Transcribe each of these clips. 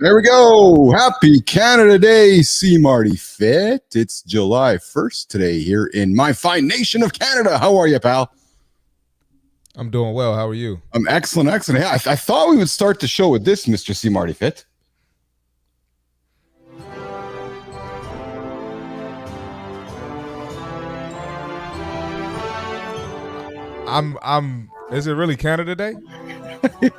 There we go. Happy Canada Day. See Marty Fit. It's July 1st today here in my fine nation of Canada. How are you, pal? I'm doing well. How are you? I'm excellent. Hey, I thought we would start the show with this, Mr. C. Marty Fit. Is it really Canada Day?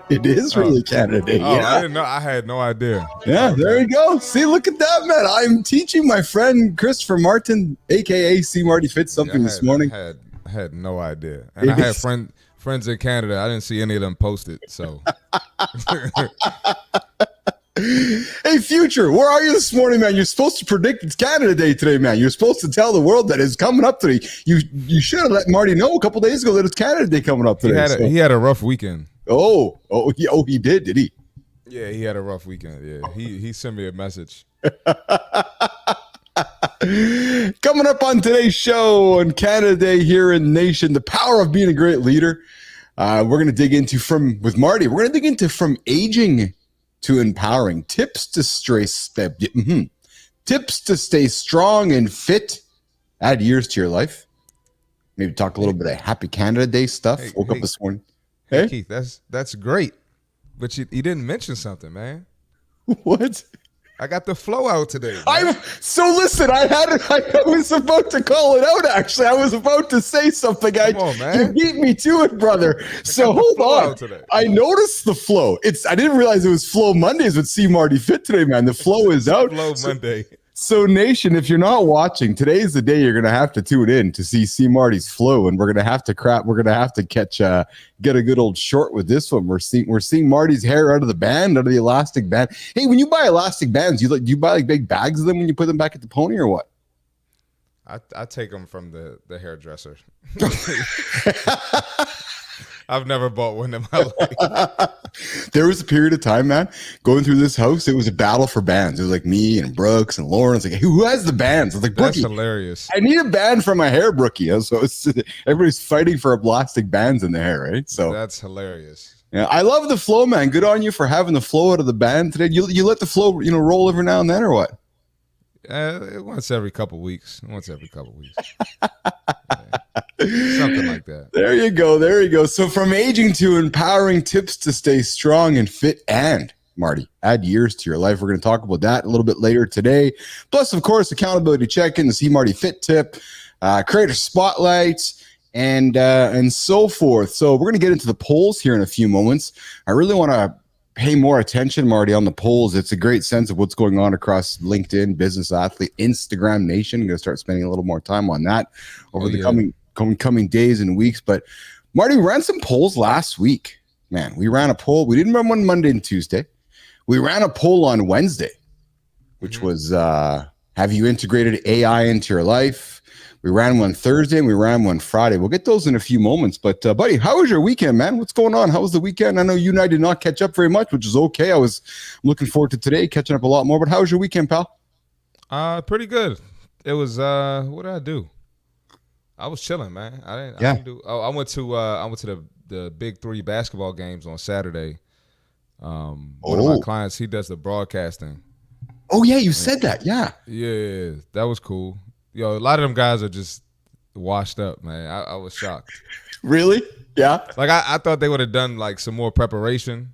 It is really Canada Day. Oh, yeah. I didn't know. I had no idea. Yeah, okay. There you go. See, look at that, man. I'm teaching my friend Christopher Martin, aka C. Marty Fit, something this morning. I had no idea. And I had friends in Canada. I didn't see any of them posted. So Hey, Future, where are you this morning, man? You're supposed to predict it's Canada Day today, man. You're supposed to tell the world that it's coming up today. You should have let Marty know a couple days ago that it's Canada Day coming up today. He had a rough weekend. He did he? Yeah, he had a rough weekend. Yeah, he sent me a message. Coming up on today's show on Canada Day here in the nation, the power of being a great leader. We're going to dig into from aging to empowering, tips to stay strong and fit, add years to your life. Maybe talk a little bit of Happy Canada Day stuff. Woke up this morning. Hey, Keith, that's great, but you didn't mention something, man. What? I got the flow out today. Listen, I was about to call it out, actually. I was about to say something. Come on, man. You beat me to it, brother. So hold on. I noticed the flow. I didn't realize it was Flow Mondays with C. Marty Fit today, man. The flow is out. Flow Monday. So, nation, if you're not watching, today's the day you're going to have to tune in to see C. Marty's flow, and we're going to have to get a good old short with this one. We're seeing Marty's hair out of the elastic band. Hey, when you buy elastic bands, do you buy like big bags of them when you put them back at the pony, or what? I take them from the hairdresser. I've never bought one in my life. There was a period of time, man, going through this house, it was a battle for bands. It was like me and Brooks and Lauren. It's like, hey, who has the bands? I was like, Brookie, that's hilarious. I need a band for my hair, Brookie. So everybody's fighting for plastic bands in the hair, right? So that's hilarious. Yeah, I love the flow, man. Good on you for having the flow out of the band today. You let the flow, roll every now and then, or what? Once every couple weeks. Yeah. Something like that. There you go. So from aging to empowering, tips to stay strong and fit, and Marty, add years to your life. We're going to talk about that a little bit later today. Plus, of course, accountability check-in, the C. Marty Fit tip, creator spotlights, and so forth. So we're going to get into the polls here in a few moments. I really want to pay more attention, Marty, on the polls. It's a great sense of what's going on across LinkedIn, Business Athlete, Instagram Nation. I'm going to start spending a little more time on that over the coming days and weeks. But Marty, we ran some polls last week. Man, we ran a poll. We didn't run one Monday and Tuesday. We ran a poll on Wednesday, which was, have you integrated AI into your life? We ran one Thursday and we ran one Friday. We'll get those in a few moments. But, buddy, how was your weekend, man? What's going on? How was the weekend? I know you and I did not catch up very much, which is okay. I'm looking forward to today, catching up a lot more. But how was your weekend, pal? Pretty good. It was, what did I do? I was chilling, man. I went to the Big Three basketball games on Saturday. One of my clients, he does the broadcasting. Oh, yeah, you said that, yeah. Yeah, that was cool. A lot of them guys are just washed up, man. I was shocked. Really? Yeah. Like I thought they would have done like some more preparation,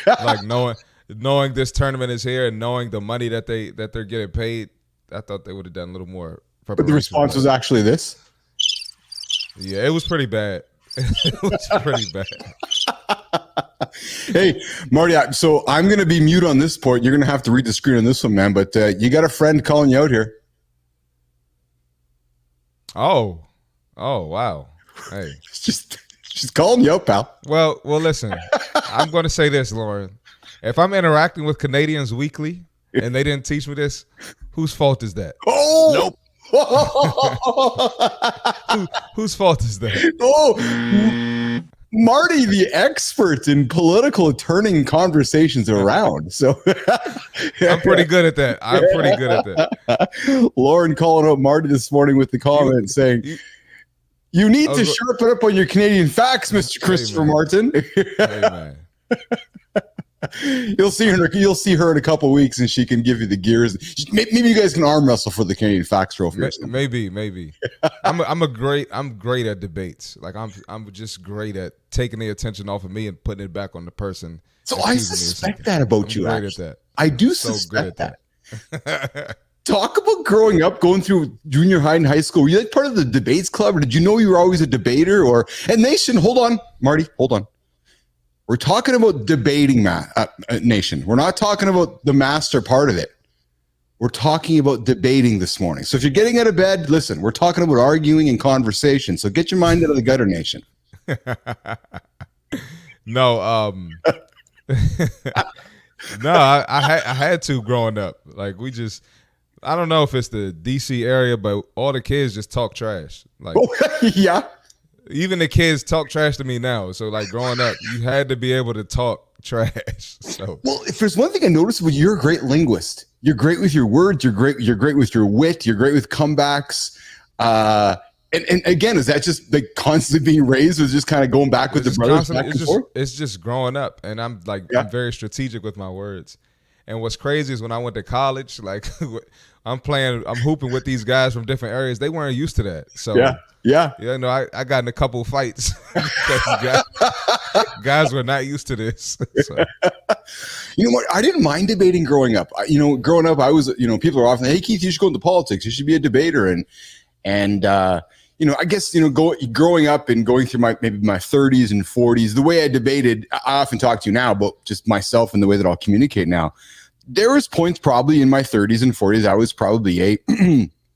like knowing this tournament is here and knowing the money that they're getting paid. I thought they would have done a little more preparation. But the response was actually this. Yeah, it was pretty bad. It was pretty bad. Hey, Marty, so I'm going to be mute on this part. You're going to have to read the screen on this one, man. But you got a friend calling you out here. Oh, wow. Hey. She's calling you out, pal. Well, listen, I'm going to say this, Lauren. If I'm interacting with Canadians weekly and they didn't teach me this, whose fault is that? Oh, nope. Whose fault is that? Oh, Marty, the expert in political turning conversations around. So I'm pretty good at that. Lauren calling out Marty this morning with the comment saying, you need to sharpen up on your Canadian facts, Mr. Christopher Martin. Hey, man. You'll see her. You'll see her in a couple of weeks, and she can give you the gears. Maybe you guys can arm wrestle for the Canadian Facts Trophy. Or something. Maybe. I'm great at debates. Like I'm just great at taking the attention off of me and putting it back on the person. So I suspect that about you. Great at that. I do suspect that. Talk about growing up, going through junior high and high school. Were you like part of the debates club, or did you know you were always a debater? And Nation, hold on, Marty, hold on. We're talking about debating, Nation. We're not talking about the master part of it. We're talking about debating this morning. So if you're getting out of bed, listen, we're talking about arguing and conversation. So get your mind out of the gutter, Nation. No, no, I had to growing up. Like I don't know if it's the DC area, but all the kids just talk trash. Like, yeah. Even the kids talk trash to me now. So like growing up, you had to be able to talk trash. So well, if there's one thing I noticed, well, you're a great linguist. You're great with your words. You're great with your wit. You're great with comebacks. And again, is that just like constantly being raised, or just kind of going back with the brothers back and forth? It's just growing up, and I'm I'm very strategic with my words. And what's crazy is when I went to college, like I'm hooping with these guys from different areas. They weren't used to that. So yeah. You know, I got in a couple fights. guys were not used to this. So. You know what? I didn't mind debating growing up. Growing up, I was, people are often, hey, Keith, you should go into politics. You should be a debater. And I guess, growing up and going through maybe my 30s and 40s, the way I debated, I often talk to you now about just myself and the way that I'll communicate now. There was points probably in my 30s and 40s, I was probably 8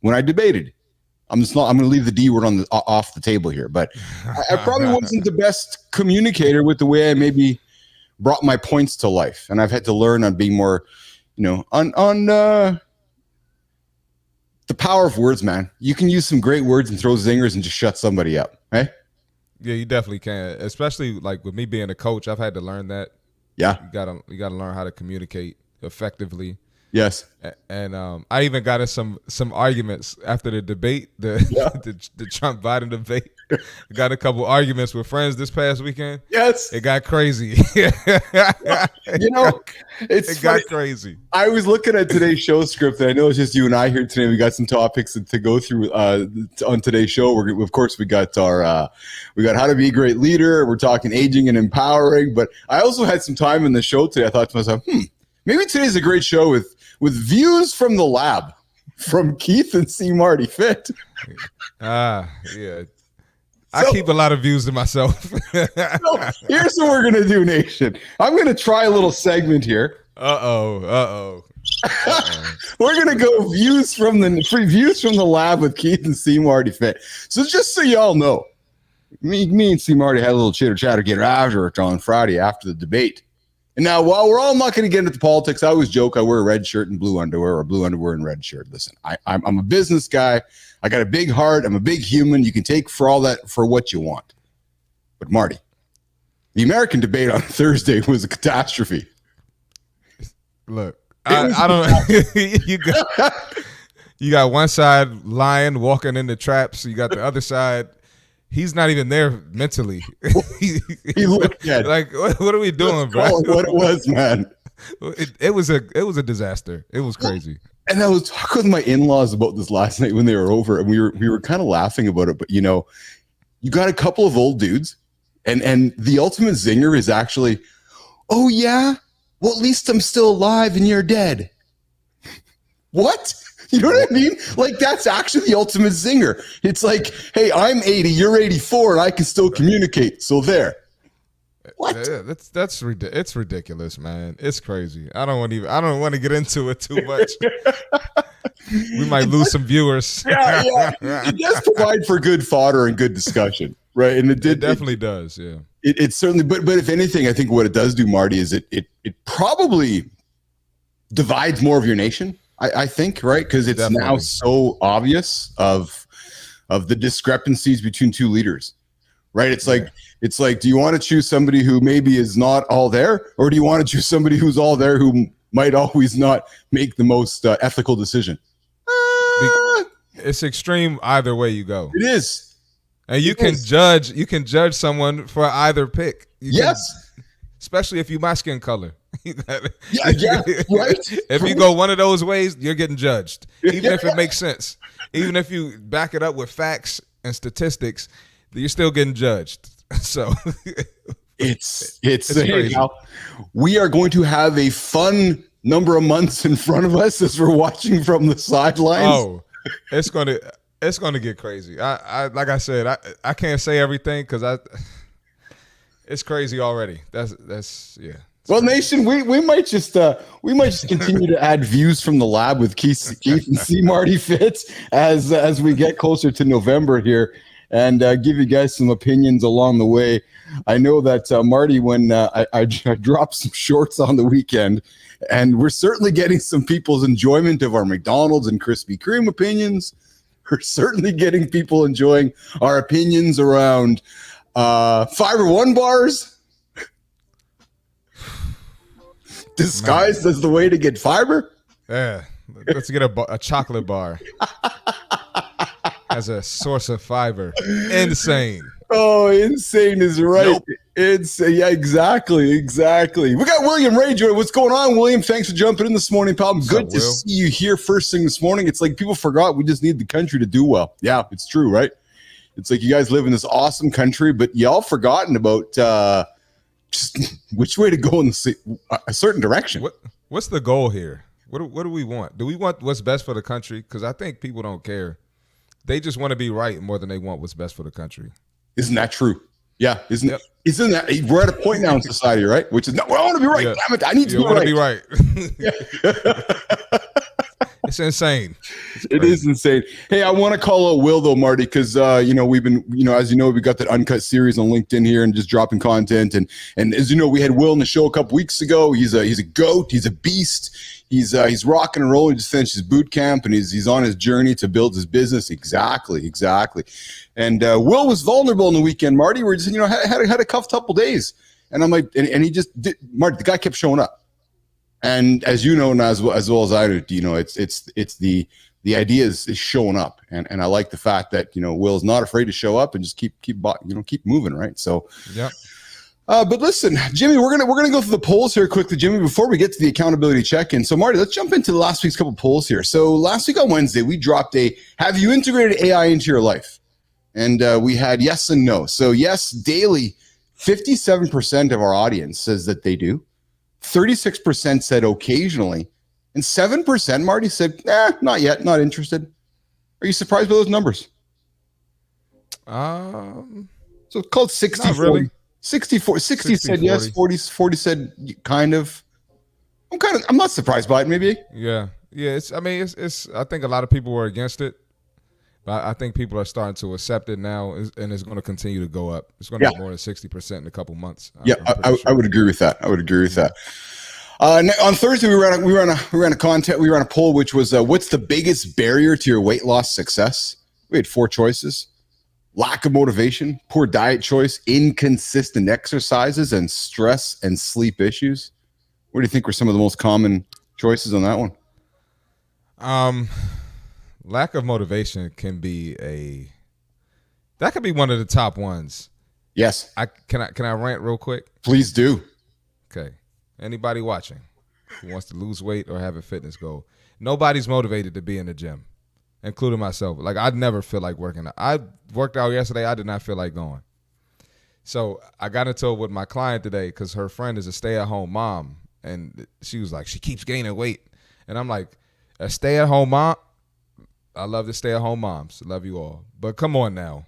when I debated. I'm going to leave the D word off the table here, but I probably wasn't the best communicator with the way I maybe brought my points to life. And I've had to learn on being more, on the power of words, man. You can use some great words and throw zingers and just shut somebody up, right? Yeah, you definitely can. Especially like with me being a coach, I've had to learn that. Yeah, you gotta learn how to communicate effectively. Yes, and I even got in some arguments after the debate, the Trump Biden debate. I got a couple arguments with friends this past weekend. Yes, it got crazy. It got crazy. I was looking at today's show script, and I know it's just you and I here today. We got some topics to go through on today's show. Of course, we got we got how to be a great leader. We're talking aging and empowering, but I also had some time in the show today. I thought to myself, maybe today's a great show with views from the lab from Keith and C. Marty Fit. Yeah. I keep a lot of views to myself. So here's what we're gonna do, Nation. I'm gonna try a little segment here. Uh-oh. We're gonna go views from the lab with Keith and C. Marty Fit. So just so y'all know, me and C. Marty had a little chitter chatter get after it on Friday after the debate. And now, while we're all not going to get into politics, I always joke I wear a red shirt and blue underwear, or blue underwear and red shirt. Listen, I'm a business guy. I got a big heart. I'm a big human. You can take for all that for what you want. But Marty, the American debate on Thursday was a catastrophe. Look, I don't. You got one side lying, walking into traps. You got the other side. He's not even there mentally. He looked dead. Like, what are we doing, bro? What it was, man. It was a disaster. It was crazy. And I was talking with my in-laws about this last night when they were over, and we were kind of laughing about it. But you got a couple of old dudes, and the ultimate zinger is actually, oh yeah, well at least I'm still alive and you're dead. What? You know what I mean? Like, that's actually the ultimate zinger. It's like, hey, I'm 80, you're 84, and I can still communicate. So there. What? It's ridiculous, man. It's crazy. I don't want to get into it too much. We might lose some viewers. Yeah. It does provide for good fodder and good discussion, right? And it definitely does. Yeah. It certainly. But if anything, I think what it does do, Marty, is it probably divides more of your nation. I think, right? Because it's definitely now so obvious of the discrepancies between two leaders, right? It's like, do you want to choose somebody who maybe is not all there, or do you want to choose somebody who's all there who might always not make the most ethical decision? It's extreme either way you go. It is, and you can judge someone for either pick. Yes, especially if you my skin color. Yeah, right. If you go one of those ways, you're getting judged. Even if it makes sense. Even if you back it up with facts and statistics, you're still getting judged. So it's crazy. Now, we are going to have a fun number of months in front of us as we're watching from the sidelines. Oh, it's gonna get crazy. I like I said, I can't say everything because it's crazy already. That's yeah. Well, Nation, we might just continue to add views from the lab with Keith and see Marty Fitz as we get closer to November here, and give you guys some opinions along the way. I know that Marty, when I dropped some shorts on the weekend, and we're certainly getting some people's enjoyment of our McDonald's and Krispy Kreme opinions. We're certainly getting people enjoying our opinions around Fiber One bars. Disguised as the way to get fiber? Yeah. Let's get a chocolate bar as a source of fiber. Insane. Oh, insane is right. Nope. Yeah, exactly. We got William Ray joining. What's going on, William? Thanks for jumping in this morning, pal. Good to see you here first thing this morning. It's like people forgot we just need the country to do well. Yeah, it's true, right? It's like you guys live in this awesome country, but y'all forgotten about just which way to go in a certain direction. What's the goal here? What do we want? Do we want what's best for the country? Because I think people don't care. They just want to be right more than they want what's best for the country. Isn't that true? Yeah, isn't that we're at a point now in society, right? Which is, no, I want to be right. Yeah. Damn it, I need to be right. It's insane. It is insane. Hey, I want to call out Will though, Marty, because we've been, as you know, we got that uncut series on LinkedIn here and just dropping content. And as you know, we had Will in the show a couple weeks ago. He's a goat. He's a beast. He's rocking and rolling. He just finished his boot camp and he's on his journey to build his business. Exactly. And Will was vulnerable in the weekend, Marty. We're just had a couple days, and I'm like, and he just did. Marty, the guy kept showing up. And as you know, and as well as I do, it's the idea is showing up, and I like the fact that Will's not afraid to show up and just keep moving, right? So, yeah. But listen, Jimmy, we're gonna go through the polls here quickly, Jimmy, before we get to the accountability check-in. So, Marty, let's jump into last week's couple polls here. So, last week on Wednesday, we dropped have you integrated AI into your life? And we had yes and no. So, yes, daily, 57% of our audience says that they do. 36% said occasionally, and 7%, Marty, said, not yet, not interested. Are you surprised by those numbers? So it's called 60 40. Really. 60 said 40. Yes, 40 said kind of. I'm not surprised by it, maybe. Yeah. It's I think a lot of people were against it, but I think people are starting to accept it now, and it's going to continue to go up. It's going to be more than 60% in a couple months. I would agree with that. On Thursday, we ran a poll, which was what's the biggest barrier to your weight loss success? We had 4 choices: lack of motivation, poor diet choice, inconsistent exercises, and stress and sleep issues. What do you think were some of the most common choices on that one? Lack of motivation can be one of the top ones. Yes. Can I rant real quick? Please do. Okay. Anybody watching who wants to lose weight or have a fitness goal, nobody's motivated to be in the gym, including myself. Like, I'd never feel like working out. I worked out yesterday. I did not feel like going. So I got into it with my client today because her friend is a stay-at-home mom, and she was like, she keeps gaining weight. And I'm like, a stay-at-home mom? I love the stay-at-home moms. Love you all. But come on now.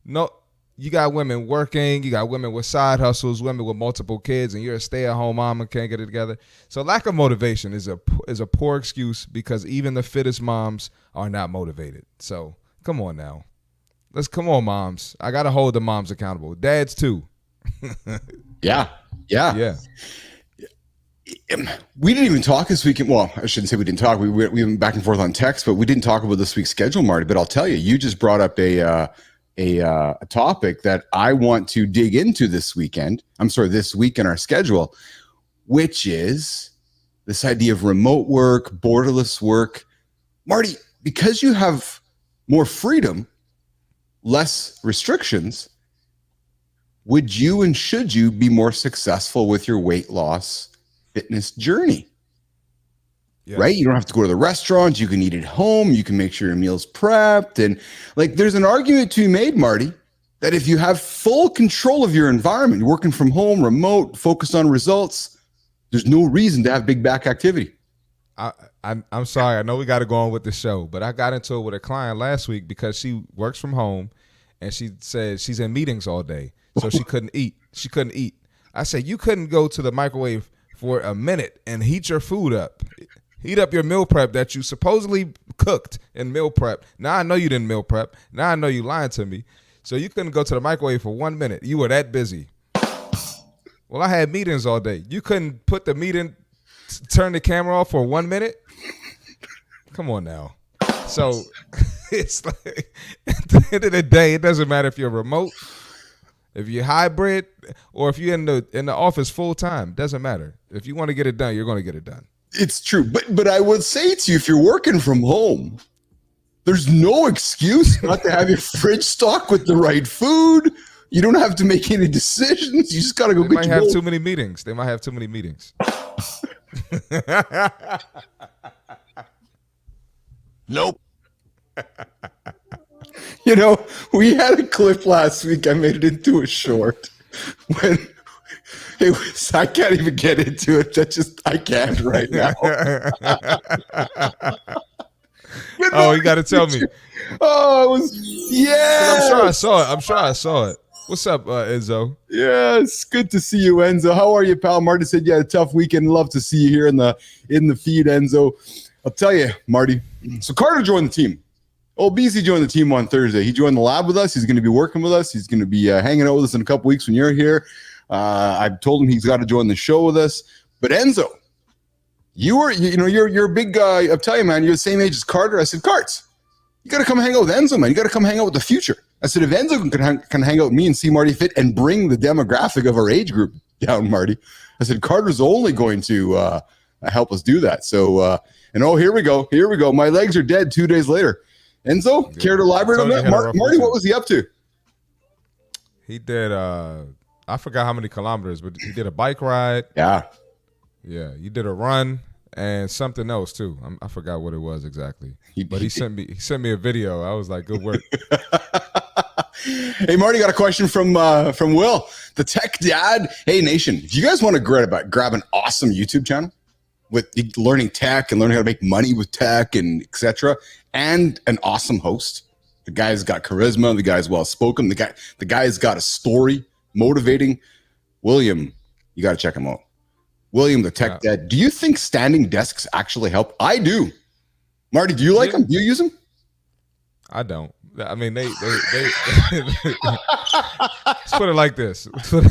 No, you got women working. You got women with side hustles, women with multiple kids, and you're a stay-at-home mom and can't get it together. So lack of motivation is a poor excuse because even the fittest moms are not motivated. So come on now. Come on, moms. I got to hold the moms accountable. Dads, too. Yeah. We didn't even talk this weekend. Well, I shouldn't say we didn't talk. We went back and forth on text, but we didn't talk about this week's schedule, Marty. But I'll tell you, you just brought up a topic that I want to dig into this week in our schedule, which is this idea of remote work, borderless work. Marty, because you have more freedom, less restrictions, would you and should you be more successful with your weight loss fitness journey. Yes. Right? You don't have to go to the restaurant. You can eat at home. You can make sure your meal's prepped. And like, there's an argument to be made, Marty, that if you have full control of your environment, working from home, remote, focused on results, there's no reason to have big back activity. I'm sorry. I know we got to go on with the show, but I got into it with a client last week because she works from home and she said she's in meetings all day. So she couldn't eat. I said, you couldn't go to the microwave for a minute and heat your food up. Heat up your meal prep that you supposedly cooked in meal prep. Now I know you didn't meal prep. Now I know you lying to me. So you couldn't go to the microwave for 1 minute. You were that busy. Well, I had meetings all day. You couldn't put the meeting, turn the camera off for 1 minute? Come on now. So it's like, at the end of the day, it doesn't matter if you're remote, if you're hybrid, or if you're in the office full time. Doesn't matter. If you want to get it done, you're going to get it done. It's true. But I would say to you, if you're working from home, there's no excuse not to have your fridge stocked with the right food. You don't have to make any decisions. You just got to go. They might have too many meetings. Nope. You know, we had a clip last week. I made it into a short when it was, I can't even get into it. I can't right now. Oh, you got to tell me. Oh, it was, yeah. I'm sure I saw it. What's up, Enzo? Yes, good to see you, Enzo. How are you, pal? Marty said you had a tough weekend. Love to see you here in the feed, Enzo. I'll tell you, Marty. So Carter joined the team. Old BC joined the team on Thursday. He joined the lab with us. He's going to be working with us. He's going to be hanging out with us in a couple weeks when you're here. I've told him he's got to join the show with us. But Enzo, you're a big guy. I'll tell you, man, you're the same age as Carter. I said, Carts, you got to come hang out with Enzo, man. You got to come hang out with the future. I said, if Enzo can hang out with me and see Marty fit and bring the demographic of our age group down, Marty, I said, Carter's only going to help us do that. So, here we go. My legs are dead 2 days later. Enzo, care to elaborate on that? Marty, what was he up to? He did, I forgot how many kilometers, but he did a bike ride. Yeah. Yeah, you did a run and something else too. I forgot what it was exactly. But he sent me a video. I was like, good work. Hey, Marty, got a question from Will, the tech dad. Hey, nation, if you guys want to grab an awesome YouTube channel with learning tech and learning how to make money with tech and etc., and an awesome host, the guy's got charisma, the guy's well spoken, the guy's got a story, motivating. William, you got to check him out. William, the tech dad. Do you think standing desks actually help? I do. Marty, do you like them? Do you use them? I don't. I mean, they let's put it like this. The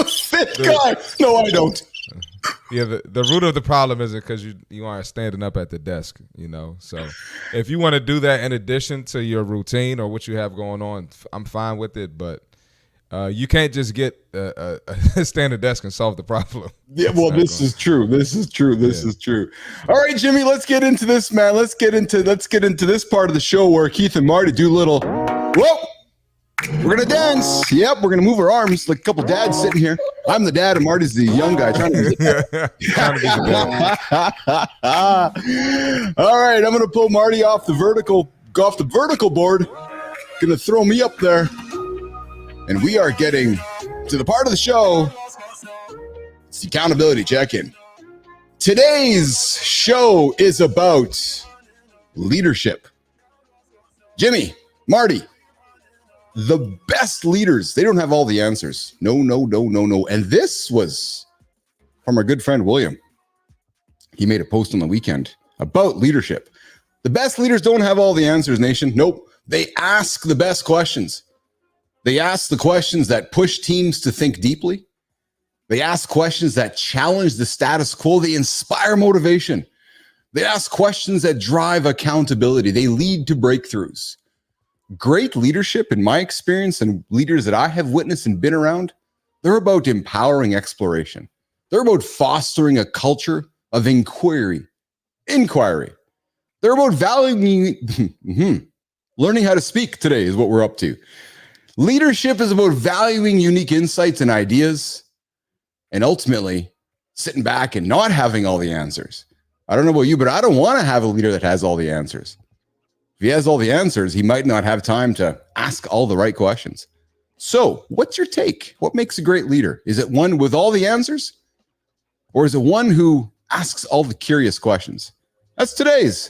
fit guy. No, I don't. Yeah, the root of the problem isn't because you aren't standing up at the desk, So if you want to do that in addition to your routine or what you have going on, I'm fine with it. But you can't just get a standing desk and solve the problem. Yeah, well, this is true. All right, Jimmy, let's get into this, man. Let's get into this part of the show where Keith and Marty do little. Whoa. We're going to dance. Yep, we're going to move our arms like a couple dads sitting here. I'm the dad and Marty's the young guy trying to be the dad. All right, I'm going to pull Marty off the vertical board. Going to throw me up there. And we are getting to the part of the show. It's the accountability check-in. Today's show is about leadership. Jimmy, Marty, the best leaders, they don't have all the answers. No. And this was from our good friend, William. He made a post on the weekend about leadership. The best leaders don't have all the answers, nation. Nope. They ask the best questions. They ask the questions that push teams to think deeply. They ask questions that challenge the status quo. They inspire motivation. They ask questions that drive accountability. They lead to breakthroughs. Great leadership, in my experience, and leaders that I have witnessed and been around, they're about empowering exploration. They're about fostering a culture of inquiry. They're about valuing, learning how to speak today is what we're up to. Leadership is about valuing unique insights and ideas, and ultimately sitting back and not having all the answers. I don't know about you, but I don't want to have a leader that has all the answers. If he has all the answers, he might not have time to ask all the right questions. So, what's your take? What makes a great leader? Is it one with all the answers? Or is it one who asks all the curious questions? That's today's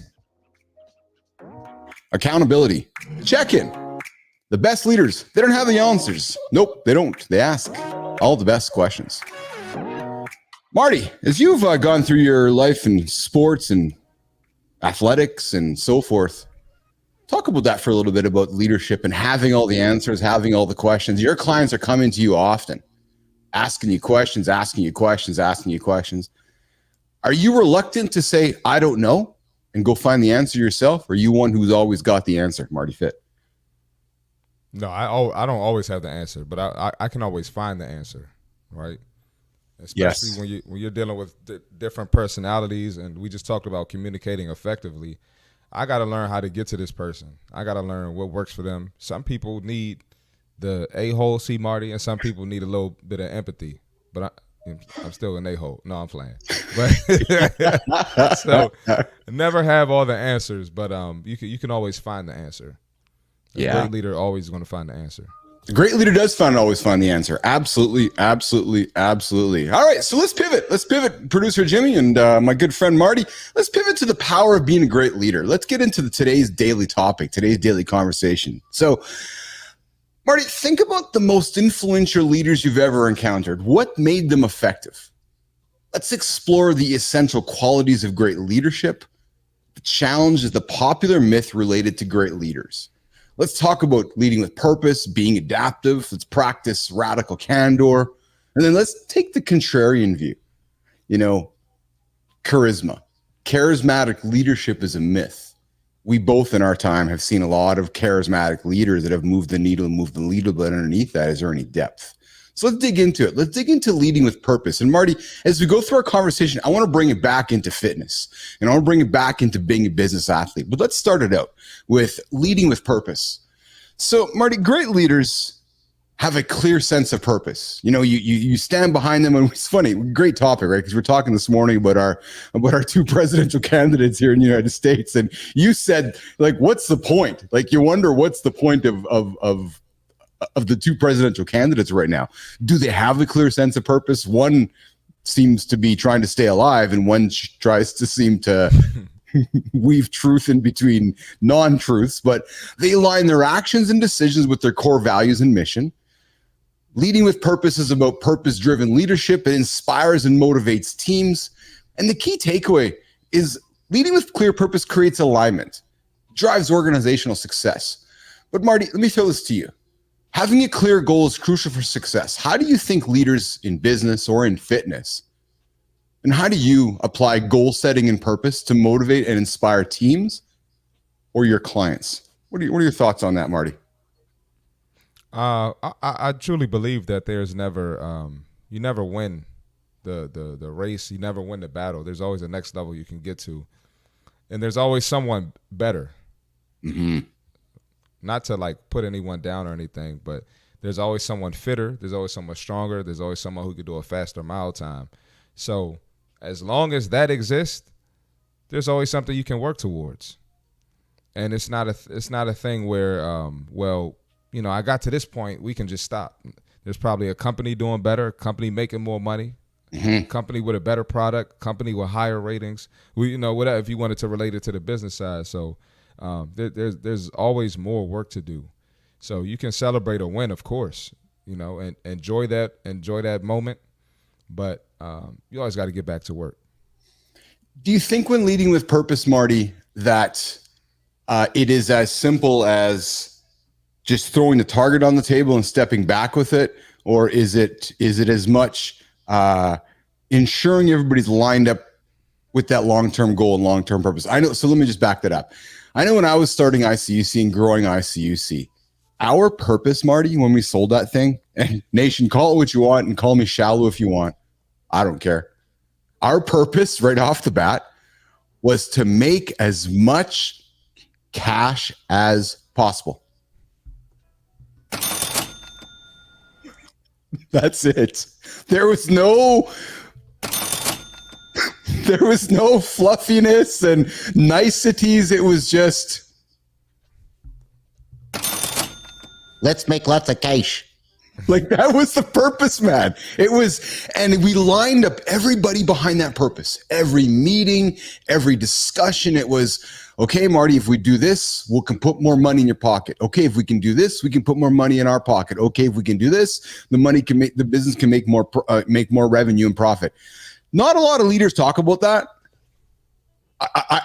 accountability check-in. The best leaders, they don't have the answers. Nope, they don't. They ask all the best questions. Marty, as you've gone through your life in sports and athletics and so forth, talk about that for a little bit, about leadership and having all the answers, having all the questions. Your clients are coming to you often, asking you questions. Are you reluctant to say, I don't know, and go find the answer yourself? Or are you one who's always got the answer, Marty Fitt? No, I don't always have the answer, but I can always find the answer, right? Especially when you're dealing with different personalities, and we just talked about communicating effectively. I got to learn how to get to this person. I got to learn what works for them. Some people need the a-hole, see Marty, and some people need a little bit of empathy. But I'm still an a-hole. No, I'm playing. But so never have all the answers, but you can always find the answer. A great leader always going to find the answer. A great leader does always find the answer. Absolutely. All right, so let's pivot. Producer Jimmy and my good friend Marty, let's pivot to the power of being a great leader. Let's get into today's daily topic, today's daily conversation. So, Marty, think about the most influential leaders you've ever encountered. What made them effective? Let's explore the essential qualities of great leadership, the challenges, the popular myth related to great leaders. Let's talk about leading with purpose, being adaptive. Let's practice radical candor. And then let's take the contrarian view. Charisma. Charismatic leadership is a myth. We both in our time have seen a lot of charismatic leaders that have moved the needle, but underneath that, is there any depth? So let's dig into it. Let's dig into leading with purpose. And Marty, as we go through our conversation, I want to bring it back into fitness, and I want to bring it back into being a business athlete. But let's start it out with leading with purpose. So Marty, great leaders have a clear sense of purpose. You stand behind them, and it's funny, great topic, right? Because we're talking this morning about our two presidential candidates here in the United States, and you said, like, what's the point? Like, you wonder what's the point of the two presidential candidates right now. Do they have a clear sense of purpose? One seems to be trying to stay alive, and one tries to seem to weave truth in between non-truths, but they align their actions and decisions with their core values and mission. Leading with purpose is about purpose-driven leadership. It inspires and motivates teams. And the key takeaway is leading with clear purpose creates alignment, drives organizational success. But Marty, let me throw this to you. Having a clear goal is crucial for success. How do you think leaders in business or in fitness, and how do you apply goal setting and purpose to motivate and inspire teams or your clients? What are your thoughts on that, Marty? I truly believe that there's never you never win the race. You never win the battle. There's always a next level you can get to, and there's always someone better. Mm-hmm. Not to like put anyone down or anything, but there's always someone fitter. There's always someone stronger. There's always someone who could do a faster mile time. So as long as that exists, there's always something you can work towards. And it's not a thing where, I got to this point, we can just stop. There's probably a company doing better, a company making more money, a company with a better product, company with higher ratings. Whatever, if you wanted to relate it to the business side. So there's always more work to do. So you can celebrate a win, of course, and enjoy that moment. But you always got to get back to work. Do you think when leading with purpose, Marty, that it is as simple as just throwing the target on the table and stepping back with it? Or is it as much ensuring everybody's lined up with that long-term goal and long-term purpose? I know. So let me just back that up. I know when I was starting ICUC and growing ICUC, our purpose, Marty, when we sold that thing, and nation, call it what you want and call me shallow if you want, I don't care. Our purpose right off the bat was to make as much cash as possible. That's it. There was no fluffiness and niceties. It was just, let's make lots of cash. like, that was the purpose, man. It was, and we lined up everybody behind that purpose. Every meeting, every discussion, it was, okay, Marty, if we do this, we can put more money in your pocket. Okay, if we can do this, we can put more money in our pocket. Okay, if we can do this, the business can make more revenue and profit. Not a lot of leaders talk about that.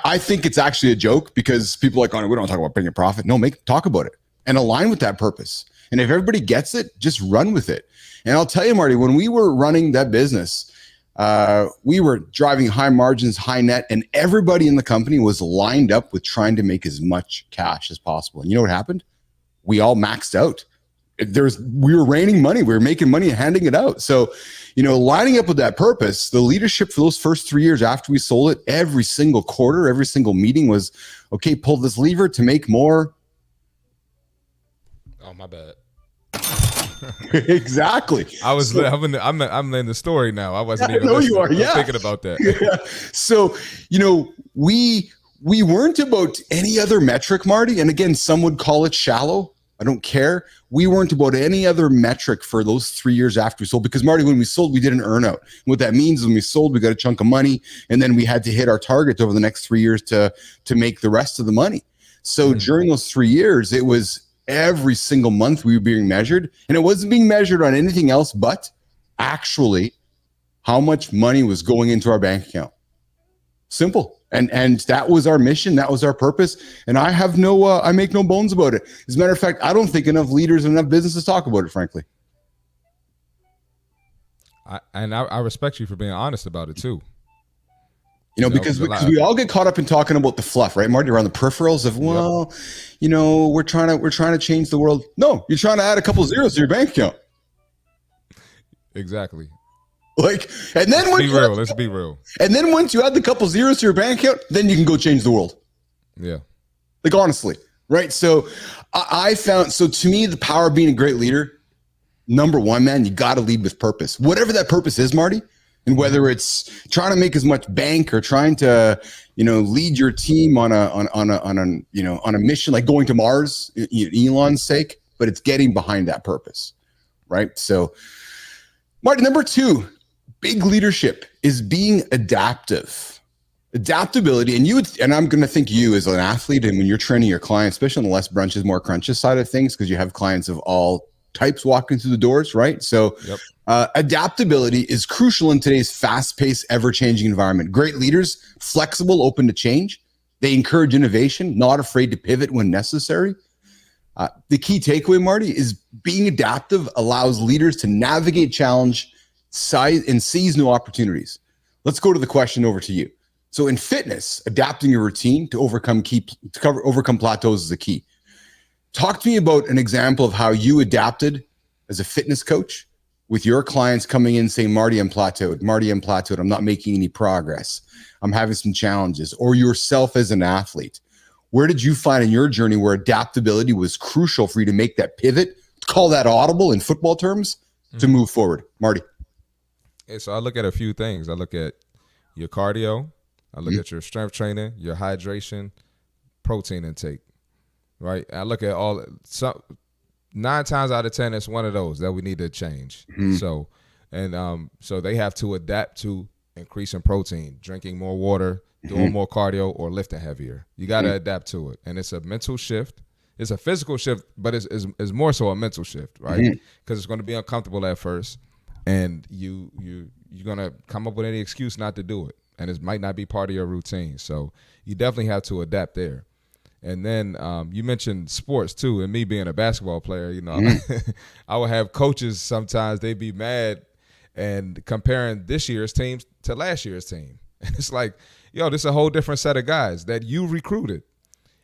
I think it's actually a joke because people are like, oh, we don't talk about bringing a profit. No, talk about it and align with that purpose. And if everybody gets it, just run with it. And I'll tell you, Marty, when we were running that business, we were driving high margins, high net, and everybody in the company was lined up with trying to make as much cash as possible. And you know what happened? We all maxed out. We were raining money. We were making money and handing it out. So, lining up with that purpose, the leadership for those first 3 years after we sold it, every single quarter, every single meeting was, okay, pull this lever to make more. Oh, my bad. Exactly. I'm in the story now. I wasn't even listening. You are. Yeah. thinking about that. Yeah. So, we weren't about any other metric, Marty. And again, some would call it shallow. I don't care. We weren't about any other metric for those 3 years after we sold, because Marty, when we sold, we did an earn out. What that means is when we sold, we got a chunk of money, and then we had to hit our targets over the next 3 years to make the rest of the money. So during those 3 years, it was every single month we were being measured, and it wasn't being measured on anything else but actually how much money was going into our bank account. Simple. And that was our mission. That was our purpose. And I make no bones about it. As a matter of fact, I don't think enough leaders and enough businesses talk about it, frankly. I respect you for being honest about it too. Because we all get caught up in talking about the fluff, right, Marty, around the peripherals of, we're trying to change the world. No, you're trying to add a couple zeros to your bank account. Exactly. And then let's be real. And then once you add the couple zeros to your bank account, then you can go change the world. Yeah. Honestly, right? So I found, to me, the power of being a great leader, number one, man, you got to lead with purpose. Whatever that purpose is, Marty, and whether it's trying to make as much bank or trying to, lead your team on a mission, like going to Mars, Elon's sake, but it's getting behind that purpose, right? So, Marty, number two, big leadership is being adaptive. Adaptability, and I'm going to think you as an athlete, and when you're training your clients, especially on the less brunches, more crunches side of things, because you have clients of all types walking through the doors, right? So adaptability is crucial in today's fast-paced, ever-changing environment. Great leaders, flexible, open to change. They encourage innovation, not afraid to pivot when necessary. The key takeaway, Marty, is being adaptive allows leaders to navigate challenge, and seize new opportunities. Let's go to the question over to you. So in fitness, adapting your routine to overcome plateaus is the key. Talk to me about an example of how you adapted as a fitness coach with your clients coming in saying, Marty, I'm plateaued. I'm not making any progress. I'm having some challenges. Or yourself as an athlete. Where did you find in your journey where adaptability was crucial for you to make that pivot, call that audible in football terms, to move forward? Marty. Okay, so I look at a few things. I look at your cardio. I look at your strength training, your hydration, protein intake, right? I look at 9 times out of 10, it's one of those that we need to change. So they have to adapt to increasing protein, drinking more water, doing more cardio, or lifting heavier. You got to adapt to it. And it's a mental shift. It's a physical shift, but it's more so a mental shift, right? Because it's going to be uncomfortable at first, and you're going to come up with any excuse not to do it. And it might not be part of your routine. So you definitely have to adapt there. And then you mentioned sports too, and me being a basketball player, I would have coaches sometimes, they'd be mad and comparing this year's teams to last year's team. And it's like, this is a whole different set of guys that you recruited.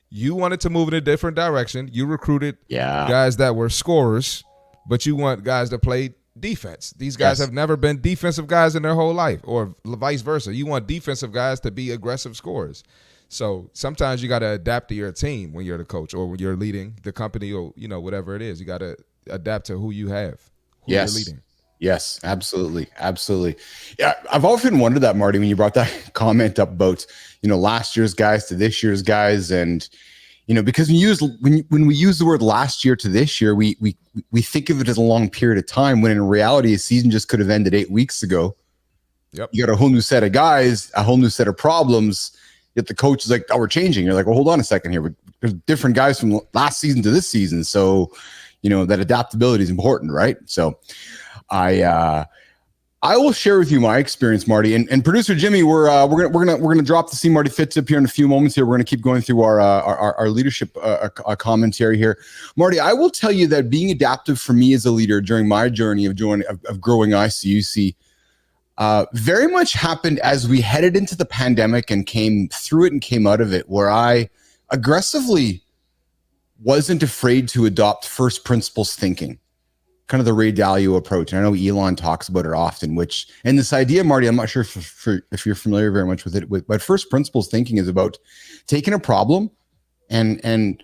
You wanted to move in a different direction. You recruited guys that were scorers, but you want guys to play defense. These guys have never been defensive guys in their whole life, or vice versa. You want defensive guys to be aggressive scorers. So sometimes you got to adapt to your team when you're the coach or when you're leading the company or, whatever it is. You got to adapt to who you have, who you're leading. Yes, absolutely. Absolutely. Yeah, I've often wondered that, Marty, when you brought that comment up about, last year's guys to this year's guys. And, because when we use the word last year to this year, we think of it as a long period of time when in reality, a season just could have ended 8 weeks ago. Yep. You got a whole new set of guys, a whole new set of problems. Yet the coach is like, oh, we're changing. You're like, well, hold on a second here. There's different guys from last season to this season. So, that adaptability is important, right? So I will share with you my experience, Marty, and producer Jimmy. We're gonna drop the See Marty Fit tip here in a few moments. Here, we're gonna keep going through our leadership commentary here, Marty. I will tell you that being adaptive for me as a leader during my journey of growing ICUC very much happened as we headed into the pandemic and came through it and came out of it, where I aggressively wasn't afraid to adopt first principles thinking, kind of the Ray Dalio approach. And I know Elon talks about it often, and this idea, Marty, I'm not sure if you're familiar very much with it, but first principles thinking is about taking a problem and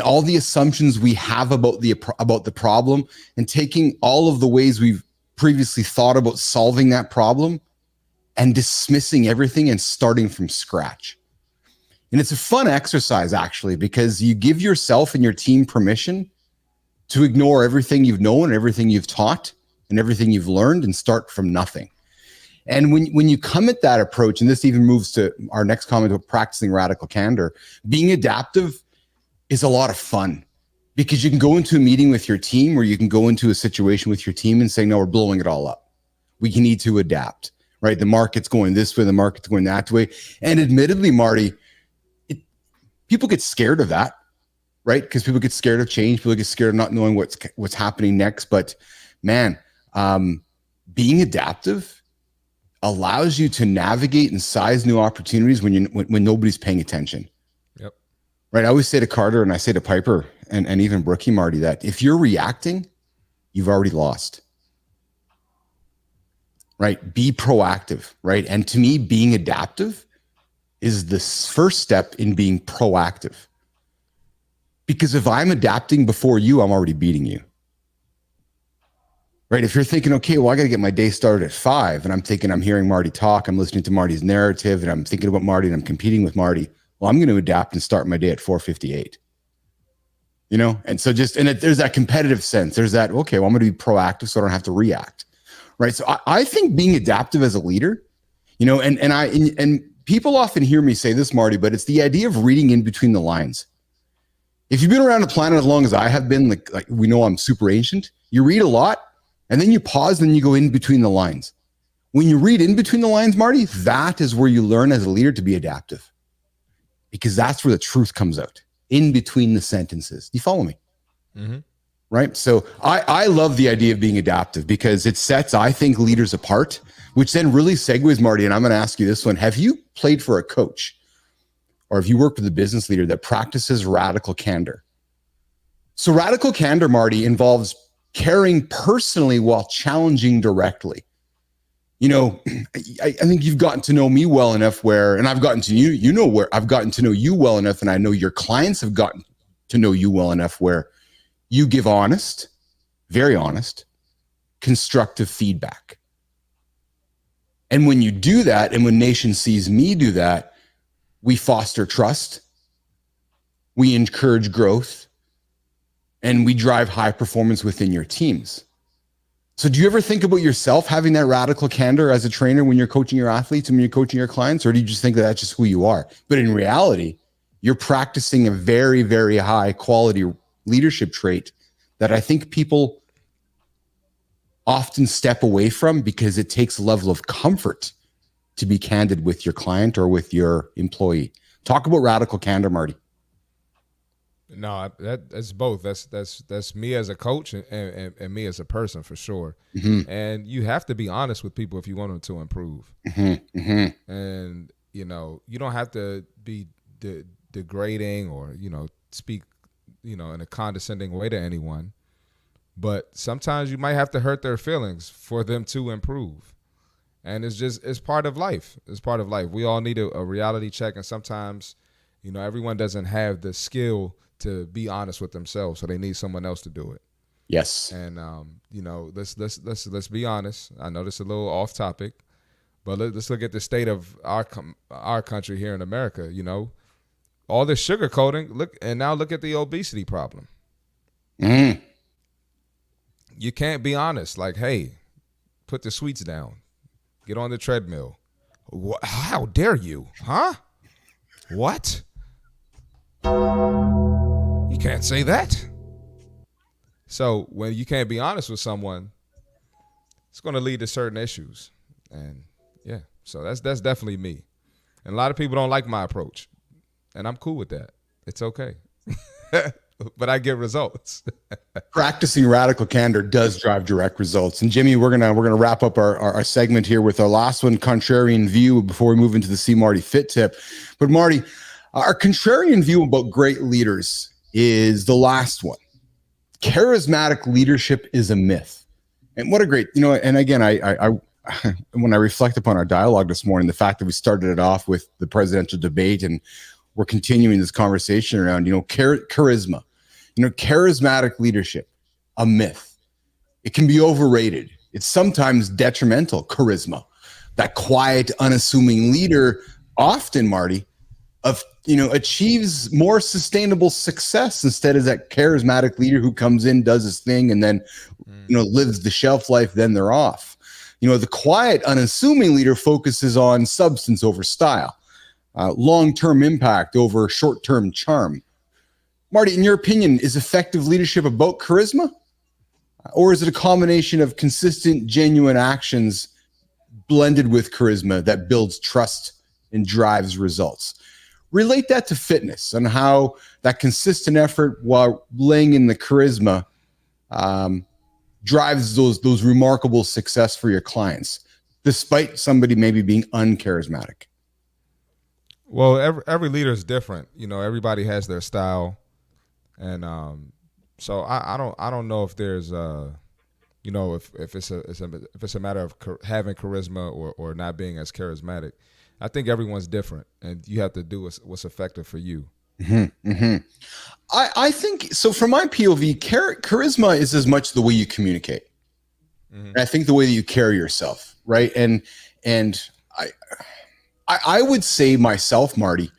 all the assumptions we have about the problem, and taking all of the ways we've previously thought about solving that problem and dismissing everything and starting from scratch. And it's a fun exercise, actually, because you give yourself and your team permission to ignore everything you've known and everything you've taught and everything you've learned and start from nothing. And when you come at that approach, and this even moves to our next comment about practicing radical candor, being adaptive is a lot of fun, because you can go into a meeting with your team, or you can go into a situation with your team and say, no, we're blowing it all up. We need to adapt, right? The market's going this way, the market's going that way. And admittedly, Marty, people get scared of that, right? Because people get scared of change. People get scared of not knowing what's happening next. But man, being adaptive allows you to navigate and size new opportunities when nobody's paying attention. Yep. Right. I always say to Carter, and I say to Piper, and even Brookie, Marty, that if you're reacting, you've already lost. Right. Be proactive. Right. And to me, being adaptive is the first step in being proactive. Because if I'm adapting before you, I'm already beating you. Right. If you're thinking, okay, well, I got to get my day started at 5, and I'm thinking, I'm hearing Marty talk, I'm listening to Marty's narrative, and I'm thinking about Marty, and I'm competing with Marty. Well, I'm going to adapt and start my day at 4:58. And so there's that competitive sense. There's that, okay, well, I'm going to be proactive so I don't have to react. Right. So I think being adaptive as a leader, and people often hear me say this, Marty, but it's the idea of reading in between the lines. If you've been around the planet as long as I have been, like we know I'm super ancient, you read a lot and then you pause, and then you go in between the lines. When you read in between the lines, Marty, that is where you learn as a leader to be adaptive, because that's where the truth comes out, in between the sentences. Do you follow me? Mm-hmm. Right? So I love the idea of being adaptive, because it sets, I think, leaders apart, which then really segues, Marty, and I'm going to ask you this one. Have you played for a coach, or have you worked with a business leader that practices radical candor? So radical candor, Marty, involves caring personally while challenging directly. I think you've gotten to know me well enough and I've gotten to where I've gotten to know you well enough, and I know your clients have gotten to know you well enough where you give honest, very honest, constructive feedback. And when you do that, and when Nation sees me do that, we foster trust, we encourage growth, and we drive high performance within your teams. So do you ever think about yourself having that radical candor as a trainer when you're coaching your athletes and when you're coaching your clients, or do you just think that that's just who you are? But in reality, you're practicing a very, very high quality leadership trait that I think people often step away from, because it takes a level of comfort to be candid with your client or with your employee. Talk about radical candor, Marty. No, that's both. That's me as a coach and me as a person, for sure. Mm-hmm. And you have to be honest with people if you want them to improve. Mm-hmm. Mm-hmm. And you don't have to be degrading or speak in a condescending way to anyone. But sometimes you might have to hurt their feelings for them to improve. And it's part of life. It's part of life. We all need a reality check, and sometimes everyone doesn't have the skill to be honest with themselves, so they need someone else to do it. Yes. And let's be honest. I know this is a little off topic, but let's look at the state of our country here in America. All this sugar coating. Look at the obesity problem. Mm. You can't be honest. Like, hey, put the sweets down. Get on the treadmill. How dare you? Huh? What? You can't say that. So when you can't be honest with someone, it's going to lead to certain issues. And yeah, so that's definitely me. And a lot of people don't like my approach. And I'm cool with that. It's okay. But I get results. Practicing radical candor does drive direct results. And Jimmy, we're gonna wrap up our segment here with our last one, contrarian view, before we move into the See Marty Fit tip. But Marty, our contrarian view about great leaders is the last one. Charismatic leadership is a myth. And what a great, and again, I when I reflect upon our dialogue this morning, the fact that we started it off with the presidential debate and we're continuing this conversation around, charisma, charismatic leadership, a myth. It can be overrated. It's sometimes detrimental. Charisma, that quiet, unassuming leader, often, Marty, achieves more sustainable success instead of that charismatic leader who comes in, does his thing, and then, lives the shelf life. Then they're off. The quiet, unassuming leader focuses on substance over style, long-term impact over short-term charm. Marty, in your opinion, is effective leadership about charisma? Or is it a combination of consistent, genuine actions blended with charisma that builds trust and drives results? Relate that to fitness and how that consistent effort while laying in the charisma drives those remarkable success for your clients, despite somebody maybe being uncharismatic. Well, every leader is different. Everybody has their style. And so I don't know if there's if it's a matter of having charisma or not being as charismatic. I think everyone's different, and you have to do what's effective for you. Mm-hmm, mm-hmm. I think so. From my POV, charisma is as much the way you communicate. Mm-hmm. And I think the way that you carry yourself, right? And I would say myself, Marty,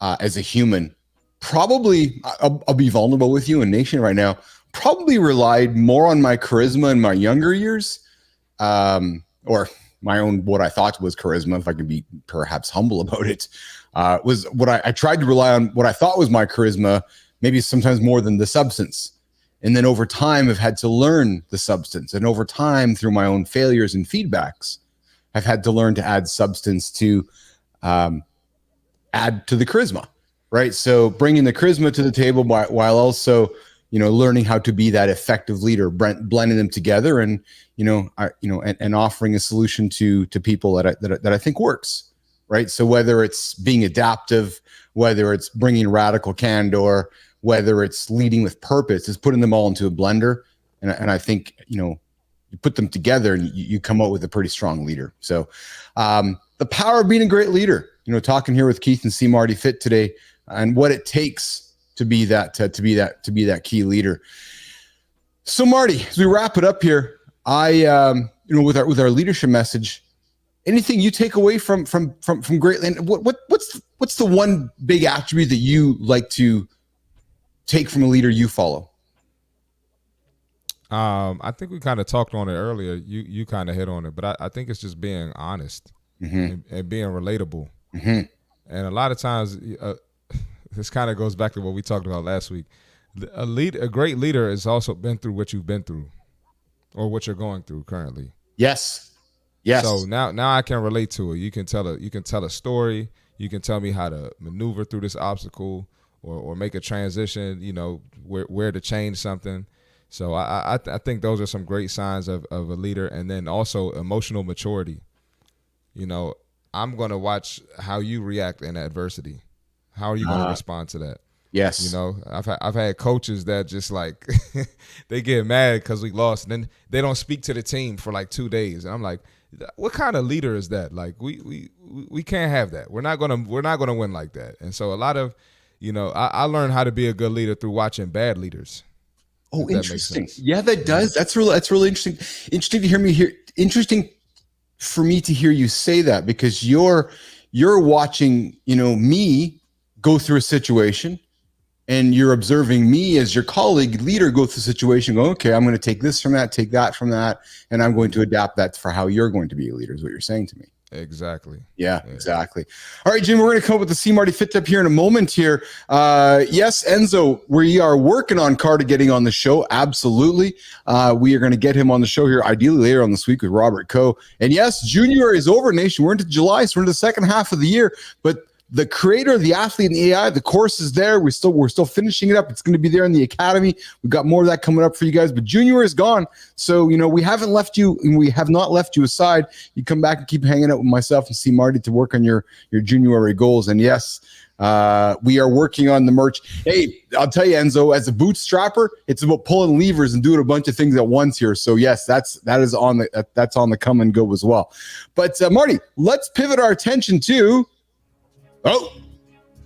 as a human, probably, I'll be vulnerable with you and Nation right now, probably relied more on my charisma in my younger years, or my own, what I thought was charisma, if I could be perhaps humble about it, was what I tried to rely on what I thought was my charisma, maybe sometimes more than the substance. And then over time, I've had to learn the substance. And over time, through my own failures and feedbacks, I've had to learn to add substance to add to the charisma. Right. So bringing the charisma to the table while also, learning how to be that effective leader, blending them together and, and offering a solution to people that I think works. Right. So whether it's being adaptive, whether it's bringing radical candor, whether it's leading with purpose, is putting them all into a blender. And I think, you put them together and you come out with a pretty strong leader. So the power of being a great leader, talking here with Keith and See Marty Fit today, and what it takes to be that key leader. So Marty, as we wrap it up here, with our leadership message, anything you take away from great leader? What's the one big attribute that you like to take from a leader you follow? I think we kind of talked on it earlier. You kind of hit on it, but I think it's just being honest, mm-hmm. and being relatable. Mm-hmm. And a lot of times, this kind of goes back to what we talked about last week. A great leader has also been through what you've been through, or what you're going through currently. Yes. So now I can relate to it. You can tell a story. You can tell me how to maneuver through this obstacle, or make a transition. Where to change something. So I think those are some great signs of a leader. And then also emotional maturity. I'm going to watch how you react in adversity. How are you going to respond to that? Yes. I've had coaches that just like they get mad because we lost, and then they don't speak to the team for like 2 days. And I'm like, what kind of leader is that? Like we can't have that. We're not gonna win like that. And so a lot of, I learned how to be a good leader through watching bad leaders. Oh, If that makes interesting. sense. Yeah, that does. That's really interesting. Interesting to hear me here. Interesting for me to hear you say that, because you're watching, me go through a situation, and you're observing me as your colleague leader go through the situation, go, okay, I'm going to take this from that, take that from that, and I'm going to adapt that for how you're going to be a leader, is what you're saying to me. Exactly. Yeah, exactly. All right, Jim, we're going to come up with the C Marty Fit Tip here in a moment here. Yes, Enzo, we are working on Carter getting on the show. Absolutely. We are going to get him on the show here, ideally later on this week with Robert Coe. And yes, January is over, nation. We're into July, so we're into the second half of the year. But the creator, the athlete, and the AI, the course is there. We're still finishing it up. It's going to be there in the academy. We've got more of that coming up for you guys. But Junior is gone, so we haven't left you, and we have not left you aside. You come back and keep hanging out with myself and C Marty to work on your January goals. And yes, we are working on the merch. Hey, I'll tell you, Enzo, as a bootstrapper, it's about pulling levers and doing a bunch of things at once here. So yes, that's on the come and go as well. But Marty, let's pivot our attention to. Oh,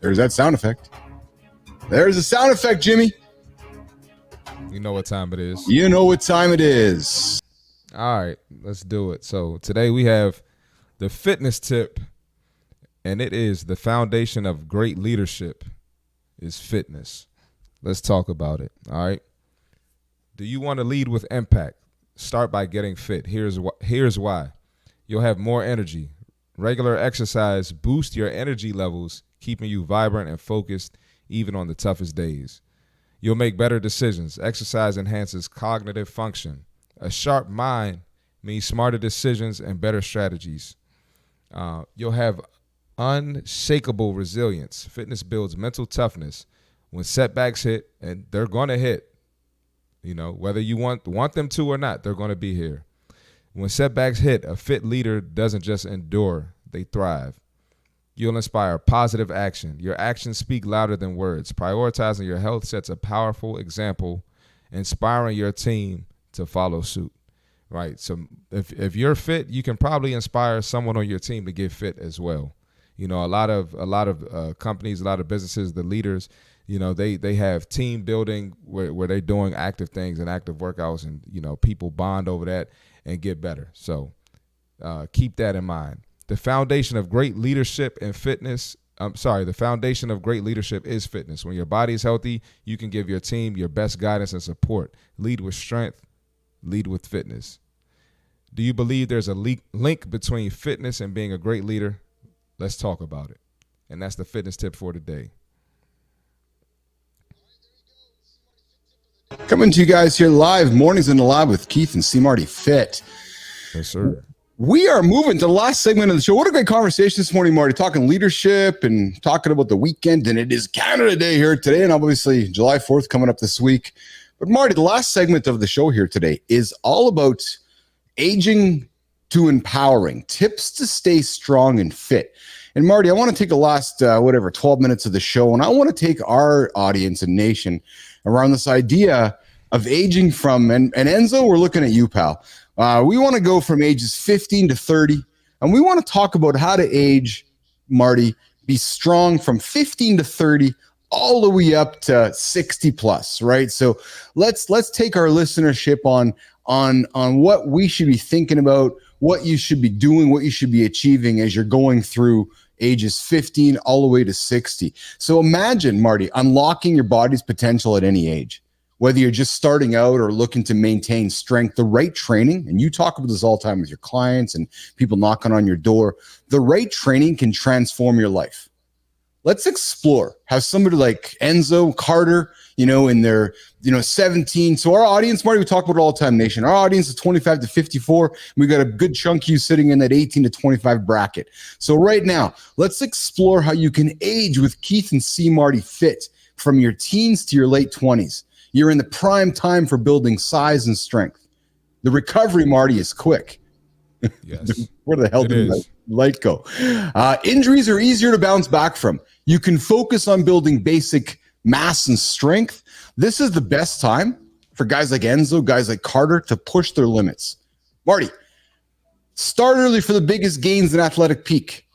there's that sound effect. There's a sound effect, Jimmy. You know what time it is. You know what time it is. All right, let's do it. So today we have the fitness tip, and it is the foundation of great leadership is fitness. Let's talk about it. All right. Do you want to lead with impact? Start by getting fit. Here's why. You'll have more energy. Regular exercise boosts your energy levels, keeping you vibrant and focused even on the toughest days. You'll make better decisions. Exercise enhances cognitive function. A sharp mind means smarter decisions and better strategies. You'll have unshakable resilience. Fitness builds mental toughness. When setbacks hit, and they're going to hit, whether you want them to or not, they're going to be here. When setbacks hit, a fit leader doesn't just endure, they thrive. You'll inspire positive action. Your actions speak louder than words. Prioritizing your health sets a powerful example, inspiring your team to follow suit. Right? So if you're fit, you can probably inspire someone on your team to get fit as well. A lot of companies, a lot of businesses, the leaders, they have team building where they're doing active things and active workouts, and people bond over that and get better. So keep that in mind. The foundation of great leadership and fitness. The foundation of great leadership is fitness. When your body is healthy, you can give your team your best guidance and support. Lead with strength. Lead with fitness. Do you believe there's a link between fitness and being a great leader? Let's talk about it. And that's the fitness tip for today. Coming to you guys here live, Mornings in the Lab with Keith and C Marty Fit. Yes, sir. We are moving to the last segment of the show. What a great conversation this morning, Marty, talking leadership and talking about the weekend. And it is Canada Day here today, and obviously July 4th coming up this week. But Marty, the last segment of the show here today is all about aging to empowering, tips to stay strong and fit. And Marty, I want to take the last, 12 minutes of the show, and I want to take our audience and nation around this idea of aging from, and Enzo, we're looking at you, pal. We want to go from ages 15 to 30, and we want to talk about how to age, Marty, be strong from 15 to 30 all the way up to 60 plus, right? So let's take our listenership on what we should be thinking about, what you should be doing, what you should be achieving as you're going through ages 15 all the way to 60. So imagine, Marty, unlocking your body's potential at any age, whether you're just starting out or looking to maintain strength, the right training, and you talk about this all the time with your clients and people knocking on your door, the right training can transform your life. Let's explore how somebody like Enzo, Carter, in their, 17. So our audience, Marty, we talk about it all the time, nation. Our audience is 25 to 54. We got a good chunk of you sitting in that 18 to 25 bracket. So right now, let's explore how you can age with Keith and C Marty Fit from your teens to your late 20s. You're in the prime time for building size and strength. The recovery, Marty, is quick. Yes. Where the hell did the light go? Injuries are easier to bounce back from. You can focus on building basic mass and strength. This is the best time for guys like Enzo, guys like Carter to push their limits. Marty, start early for the biggest gains in athletic peak.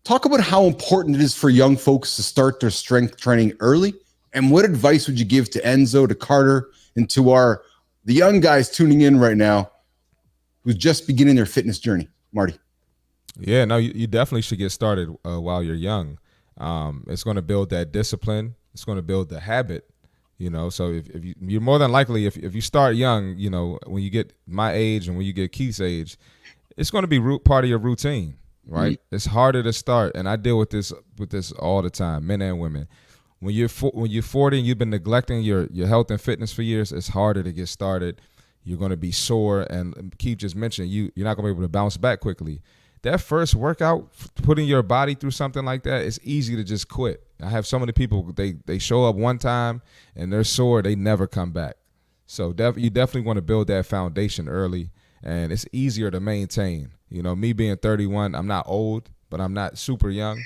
Talk about how important it is for young folks to start their strength training early, and what advice would you give to Enzo, to Carter, and to the young guys tuning in right now who's just beginning their fitness journey? Marty. Yeah, no, you definitely should get started while you're young. It's going to build that discipline. It's going to build the habit. So if you're more than likely, if you start young, when you get my age and when you get Keith's age, it's going to be part of your routine, right? Mm-hmm. It's harder to start, and I deal with this all the time, men and women. When you're 40 and you've been neglecting your health and fitness for years, it's harder to get started. You're going to be sore, and Keith just mentioned you're not going to be able to bounce back quickly. That first workout, putting your body through something like that, it's easy to just quit. I have so many people, they show up one time and they're sore, they never come back. So you definitely want to build that foundation early, and it's easier to maintain. Me being 31, I'm not old, but I'm not super young.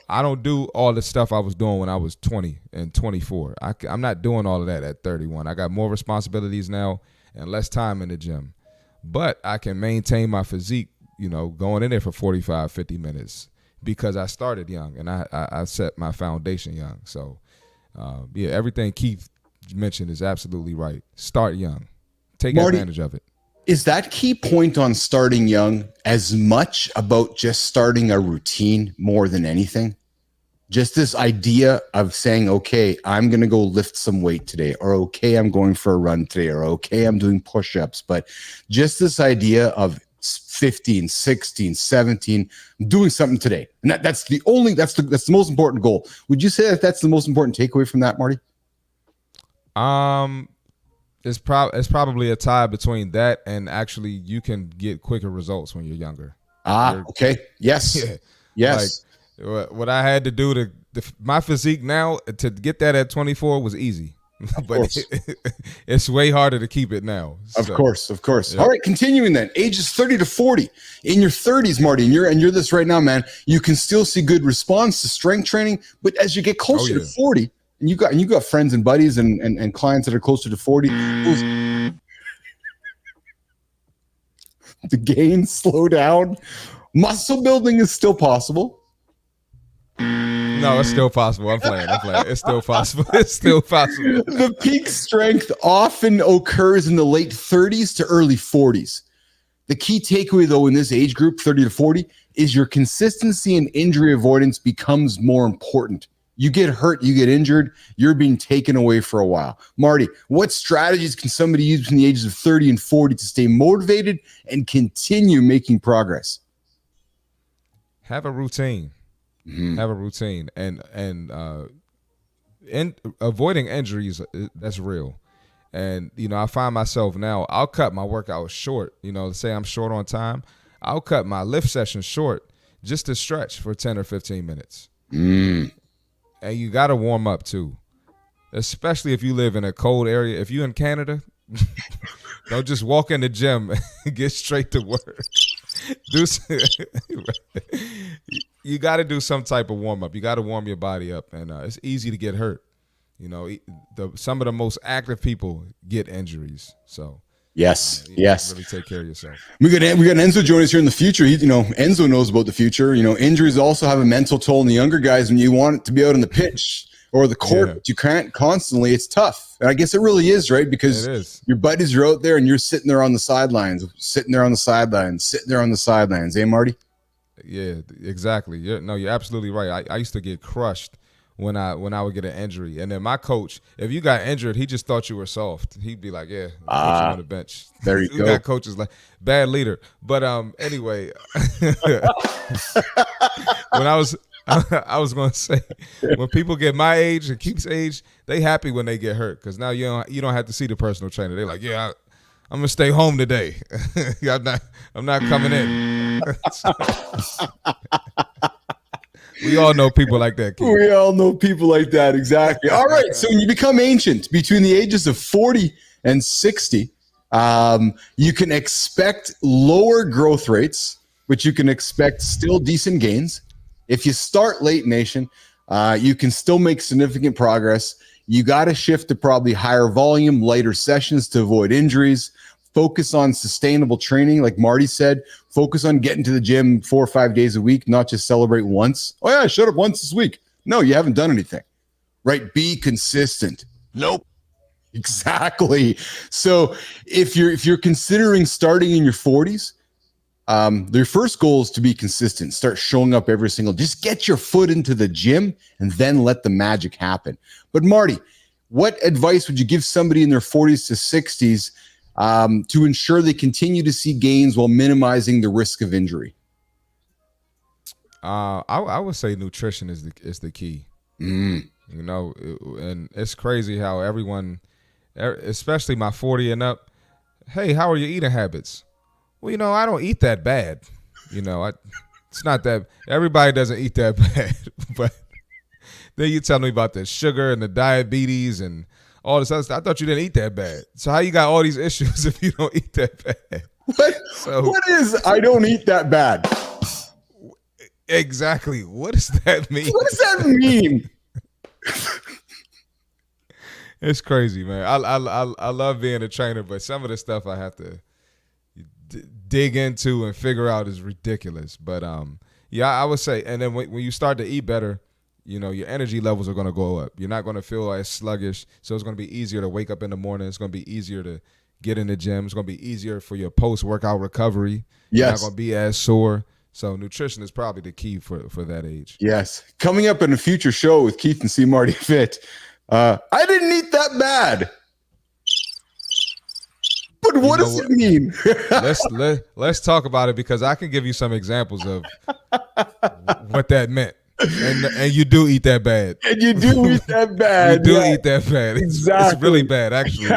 I don't do all the stuff I was doing when I was 20 and 24. I'm not doing all of that at 31. I got more responsibilities now and less time in the gym. But I can maintain my physique, going in there for 45, 50 minutes because I started young and I set my foundation young. So, everything Keith mentioned is absolutely right. Start young. Take advantage of it. Is that key point on starting young as much about just starting a routine more than anything? Just this idea of saying, okay, I'm going to go lift some weight today, or okay, I'm going for a run today, or okay, I'm doing push-ups. But just this idea of 15, 16, 17, doing something today. And that's the most important goal. Would you say that that's the most important takeaway from that, Marty? It's probably a tie between that and actually you can get quicker results when you're younger. Okay. Yes. Yeah. Yes. Like, what I had to do my physique now to get that at 24 was easy. But it's way harder to keep it now. Of course. Yeah. All right, continuing then. Ages 30 to 40. In your 30s, Marty, and you're this right now, man, you can still see good response to strength training, but as you get closer to 40, and you got friends and buddies and clients that are closer to 40, the gains slow down. Muscle building is still possible. No, it's still possible. I'm playing. It's still possible. The peak strength often occurs in the late 30s to early 40s. The key takeaway, though, in this age group, 30 to 40, is your consistency and injury avoidance becomes more important. You get hurt, you get injured, you're being taken away for a while. Marty, what strategies can somebody use between the ages of 30 and 40 to stay motivated and continue making progress? Have a routine. Mm-hmm. Have a routine, and avoiding injuries, that's real. And I find myself now, I'll cut my workout short. Say I'm short on time, I'll cut my lift session short just to stretch for 10 or 15 minutes. And you got to warm up too, especially if you live in a cold area. If you're in Canada, don't just walk in the gym and get straight to work. You got to do some type of warm up. You got to warm your body up, and it's easy to get hurt. Some of the most active people get injuries. So yes. Really take care of yourself. We got Enzo joining us here in the future. Enzo knows about the future. Injuries also have a mental toll on the younger guys when you want to be out on the pitch or the court, but you can't constantly. It's tough. And I guess it really is, right? Because your buddies are out there and you're sitting there on the sidelines, eh, Marty? Yeah, exactly. You're absolutely right. I used to get crushed when I would get an injury. And then my coach, if you got injured, he just thought you were soft. He'd be like, yeah, put you on the bench. There you go. Got coaches like bad leader. But anyway, when I was going to say, when people get my age and Keith's age, they happy when they get hurt because now you don't have to see the personal trainer. They're like, yeah, I'm gonna stay home today. I'm not coming in. We all know people like that, Keith. We all know people like that, exactly. All right, so when you become ancient between the ages of 40 and 60, you can expect lower growth rates, but you can expect still decent gains. If you start late, nation, you can still make significant progress. You got to shift to probably higher volume, lighter sessions to avoid injuries. Focus on sustainable training. Like Marty said, focus on getting to the gym 4 or 5 days a week, not just celebrate once. Oh yeah, I showed up once this week. No, you haven't done anything, right? Be consistent. Nope. Exactly. So if you're considering starting in your 40s, their first goal is to be consistent. Start showing up every single. Just get your foot into the gym and then let the magic happen. But Marty, what advice would you give somebody in their 40s to 60s to ensure they continue to see gains while minimizing the risk of injury? I would say nutrition is the key. Mm. You know, and it's crazy how everyone, especially my 40 and up, hey, how are your eating habits? Well, you know, I don't eat that bad. You know, it's not that everybody doesn't eat that bad, but then you tell me about the sugar and the diabetes and all this other stuff. I thought you didn't eat that bad. So how you got all these issues if you don't eat that bad? What is I don't eat that bad? Exactly. What does that mean? What does that mean? It's crazy, man. I love being a trainer, but some of the stuff I have to dig into and figure out is ridiculous. But yeah, I would say, and then when you start to eat better, you know, your energy levels are going to go up. You're not going to feel as sluggish, so it's going to be easier to wake up in the morning. It's going to be easier to get in the gym. It's going to be easier for your post-workout recovery. Yes. You're not going to be as sore. So nutrition is probably the key for that age. Yes. Coming up in a future show with Keith and C. Marty Fit, I didn't eat that bad. But what does it mean? let's talk about it, because I can give you some examples of what that meant. And you do eat that bad. And you do eat that bad. You do eat that bad. It's really bad, actually.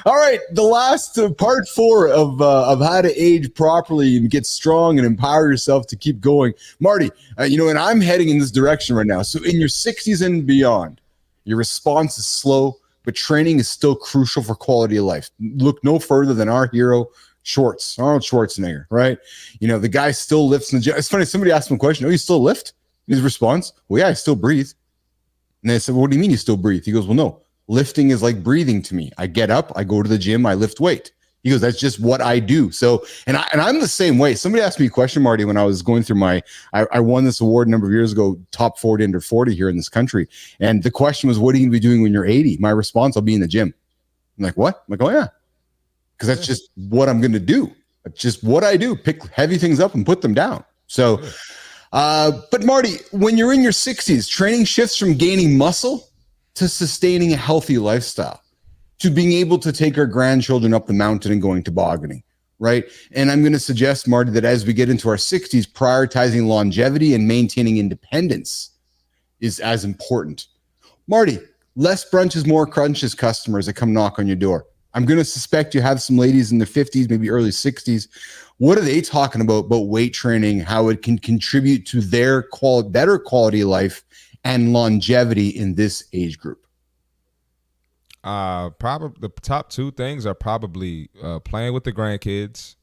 All right, the last part 4 of how to age properly and get strong and empower yourself to keep going. Marty, you know, and I'm heading in this direction right now. So in your 60s and beyond, your response is slow, but training is still crucial for quality of life. Look no further than our hero, Arnold Schwarzenegger, right? You know, the guy still lifts in the gym. It's funny, somebody asked him a question, oh, you still lift? His response, well, yeah, I still breathe. And they said, well, what do you mean you still breathe? He goes, well, no, lifting is like breathing to me. I get up, I go to the gym, I lift weight. He goes, that's just what I do. So, and I'm the same way. Somebody asked me a question, Marty, when I was going through I won this award a number of years ago, top 40 under 40 here in this country. And the question was, what are you going to be doing when you're 80? My response, I'll be in the gym. I'm like, what? I'm like, oh yeah. Because that's just what I'm going to do. That's just what I do. Pick heavy things up and put them down. So, but Marty, when you're in your 60s, training shifts from gaining muscle to sustaining a healthy lifestyle, to being able to take our grandchildren up the mountain and going tobogganing, right? And I'm going to suggest, Marty, that as we get into our 60s, prioritizing longevity and maintaining independence is as important. Marty, less brunches, more crunches customers that come knock on your door. I'm going to suspect you have some ladies in their 50s, maybe early 60s. What are they talking about weight training, how it can contribute to their better quality of life and longevity in this age group? Probably the top 2 things are probably playing with the grandkids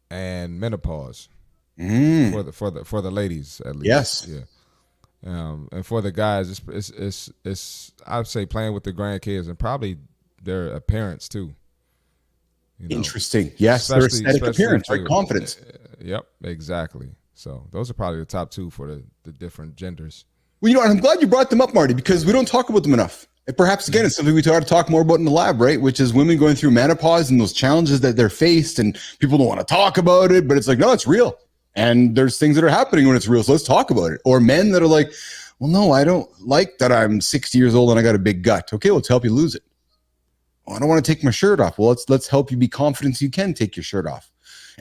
and menopause for the ladies, at least. Yes. Yeah. And for the guys, it's I'd say playing with the grandkids and probably their appearance too. You know? Interesting. Yes, their aesthetic appearance, right? Confidence. Yep, exactly. So those are probably the top 2 for the different genders. Well, you know, and I'm glad you brought them up, Marty, because we don't talk about them enough. And perhaps, again, it's something we ought to talk more about in the lab, right? Which is women going through menopause and those challenges that they're faced, and people don't want to talk about it, but it's like, no, it's real. And there's things that are happening when it's real, so let's talk about it. Or men that are like, well, no, I don't like that I'm 60 years old and I got a big gut. Okay, let's help you lose it. Oh, I don't want to take my shirt off. Well, let's help you be confident so you can take your shirt off.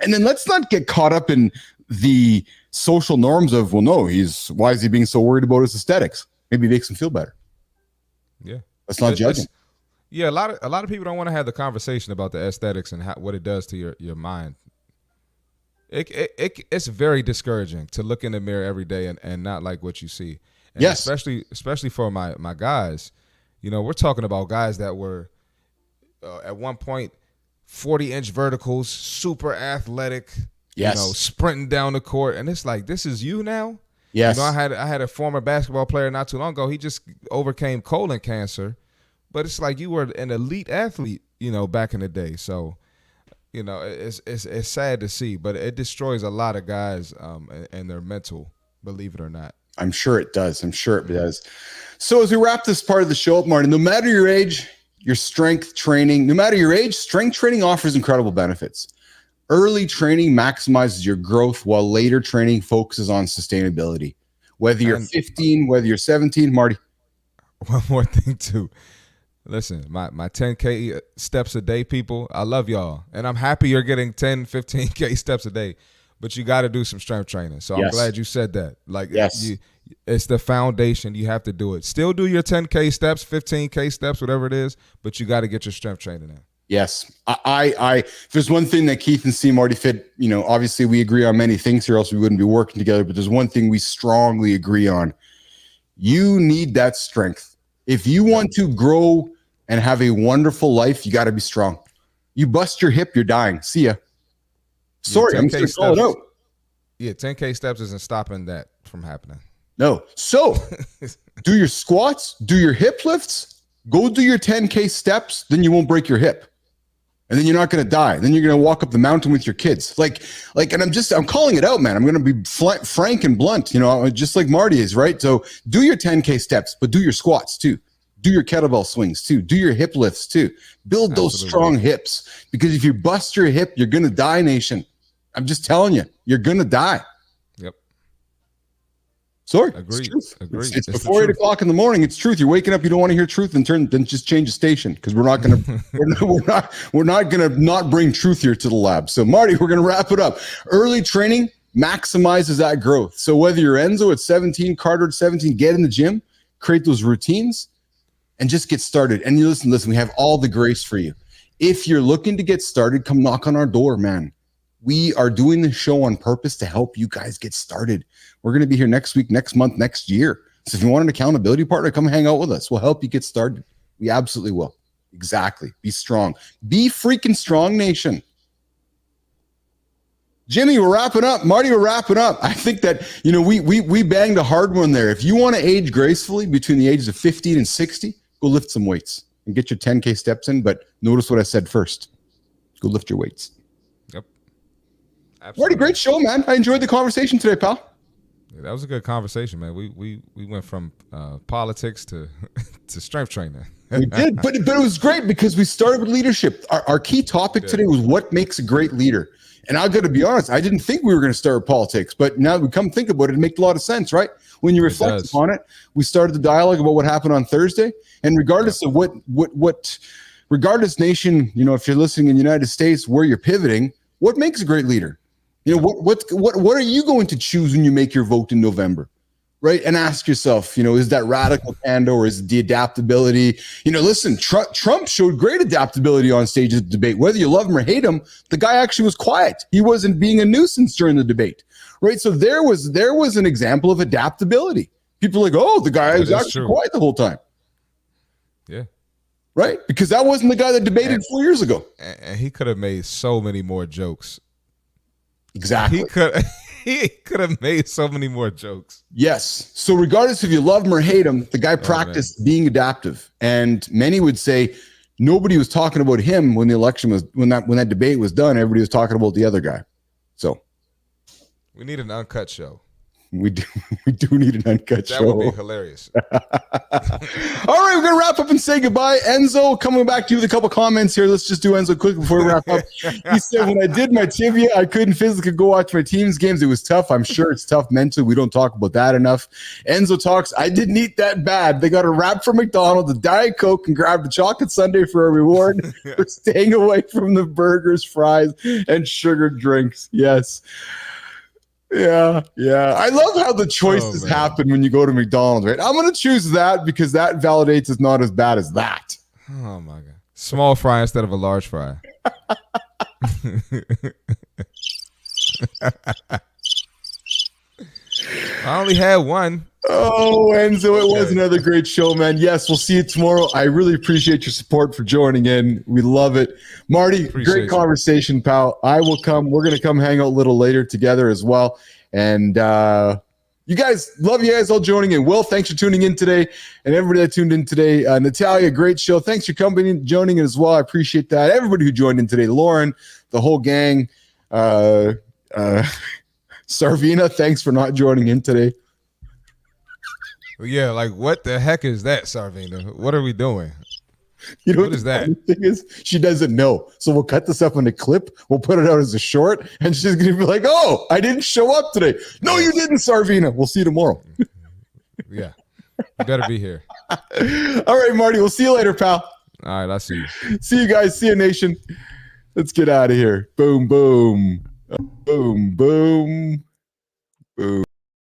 And then let's not get caught up in the social norms of, well, no, why is he being so worried about his aesthetics? Maybe it makes him feel better. Yeah. Let's not judge him. Yeah, a lot of people don't want to have the conversation about the aesthetics and what it does to your mind. It's very discouraging to look in the mirror every day and not like what you see. And yes. Especially for my guys. You know, we're talking about guys that were at one point 40-inch verticals, super athletic, yes, you know, sprinting down the court, and it's like, this is you now? Yes. You know, I had a former basketball player not too long ago. He just overcame colon cancer, but it's like you were an elite athlete, you know, back in the day. So, you know, it's sad to see, but it destroys a lot of guys and their mental, believe it or not. I'm sure it does. So as we wrap this part of the show up, Martin, no matter your age, your strength training, no matter your age, strength training offers incredible benefits. Early training maximizes your growth while later training focuses on sustainability. Whether you're 15, whether you're 17, Marty. One more thing too. Listen, my 10K steps a day, people, I love y'all. And I'm happy you're getting 10, 15K steps a day. But you got to do some strength training. So I'm glad you said that. Like, it's the foundation. You have to do it. Still do your 10K steps, 15K steps, whatever it is, but you got to get your strength training in. Yes. If there's one thing that Keith and C, Marty Fit, obviously we agree on many things here, else we wouldn't be working together, but there's one thing we strongly agree on. You need that strength. If you want to grow and have a wonderful life, you got to be strong. You bust your hip, you're dying. See ya. Sorry, I'm going to call it out. Yeah, 10K steps isn't stopping that from happening. No. So do your squats, do your hip lifts, go do your 10K steps, then you won't break your hip. And then you're not going to die. Then you're going to walk up the mountain with your kids. And I'm calling it out, man. I'm going to be frank and blunt, just like Marty is, right? So do your 10K steps, but do your squats too. Do your kettlebell swings too. Do your hip lifts too. Build those strong hips, because if you bust your hip, you're going to die, nation. I'm just telling you, you're going to die. Yep. Sorry. Agreed. It's before 8 o'clock in the morning. It's truth. You're waking up. You don't want to hear truth, then just change the station, because we're not going to we're not going to not bring truth here to the lab. So Marty, we're going to wrap it up. Early training maximizes that growth. So whether you're Enzo at 17, Carter at 17, get in the gym, create those routines, and just get started. And you listen, we have all the grace for you. If you're looking to get started, come knock on our door, man. We are doing this show on purpose to help you guys get started. We're going to be here next week, next month, next year. So if you want an accountability partner, come hang out with us. We'll help you get started. We absolutely will. Exactly. Be strong. Be freaking strong, nation. Jimmy, we're wrapping up. Marty, we're wrapping up. I think that, we banged a hard one there. If you want to age gracefully between the ages of 15 and 60, go lift some weights and get your 10K steps in. But notice what I said first. Go lift your weights. Absolutely. Marty, great show, man. I enjoyed the conversation today, pal. Yeah, that was a good conversation, man. We went from politics to strength training. We did, but it was great because we started with leadership. Our key topic today was what makes a great leader. And I got to be honest, I didn't think we were going to start with politics, but now that we come think about it, it makes a lot of sense, right? When you reflect upon it, we started the dialogue about what happened on Thursday, and regardless of regardless nation, if you're listening in the United States, where you're pivoting, what makes a great leader? What are you going to choose when you make your vote in November, right? And ask yourself, is that radical candor, or is it the adaptability? Listen, Trump showed great adaptability on stage at the debate. Whether you love him or hate him, the guy actually was quiet. He wasn't being a nuisance during the debate, right? So there was an example of adaptability. People are like, oh, the guy was actually quiet the whole time. Yeah. Right? Because that wasn't the guy that debated 4 years ago. And he could have made so many more jokes. Exactly. He could have made so many more jokes. Yes. So regardless if you love him or hate him, the guy practiced being adaptive. And many would say nobody was talking about him when the election was when that debate was done. Everybody was talking about the other guy. So we need an uncut show. We do need an uncut show. That would be hilarious. All right, we're gonna wrap up and say goodbye. Enzo, coming back to you with a couple comments here. Let's just do Enzo quick before we wrap up. He said, when I did my tibia, I couldn't physically go watch my team's games. It was tough. I'm sure it's tough mentally. We don't talk about that enough. Enzo talks, I didn't eat that bad. They got a wrap from McDonald's, a Diet Coke, and grabbed a chocolate sundae for a reward for staying away from the burgers, fries, and sugar drinks. Yes. Yeah. I love how the choices happen when you go to McDonald's, right? I'm going to choose that because that validates it's not as bad as that. Oh, my God. Small fry instead of a large fry. I only had one. Oh, Enzo, it was another great show, man. Yes, we'll see you tomorrow. I really appreciate your support for joining in. We love it. Marty, great conversation, pal. I will come. We're going to come hang out a little later together as well. And you guys, love you guys all joining in. Will, thanks for tuning in today. And everybody that tuned in today. Natalia, great show. Thanks for joining in as well. I appreciate that. Everybody who joined in today. Lauren, the whole gang. Sarvina, thanks for not joining in today. Yeah, like what the heck is that, Sarvina? What are we doing? You know what is that? The thing is, she doesn't know. So we'll cut this up in a clip. We'll put it out as a short, and she's going to be like, "Oh, I didn't show up today." No, you didn't, Sarvina. We'll see you tomorrow. Yeah, you better be here. All right, Marty. We'll see you later, pal. All right, I'll see you. See you guys. See you, nation. Let's get out of here. Boom, boom, boom, boom, boom.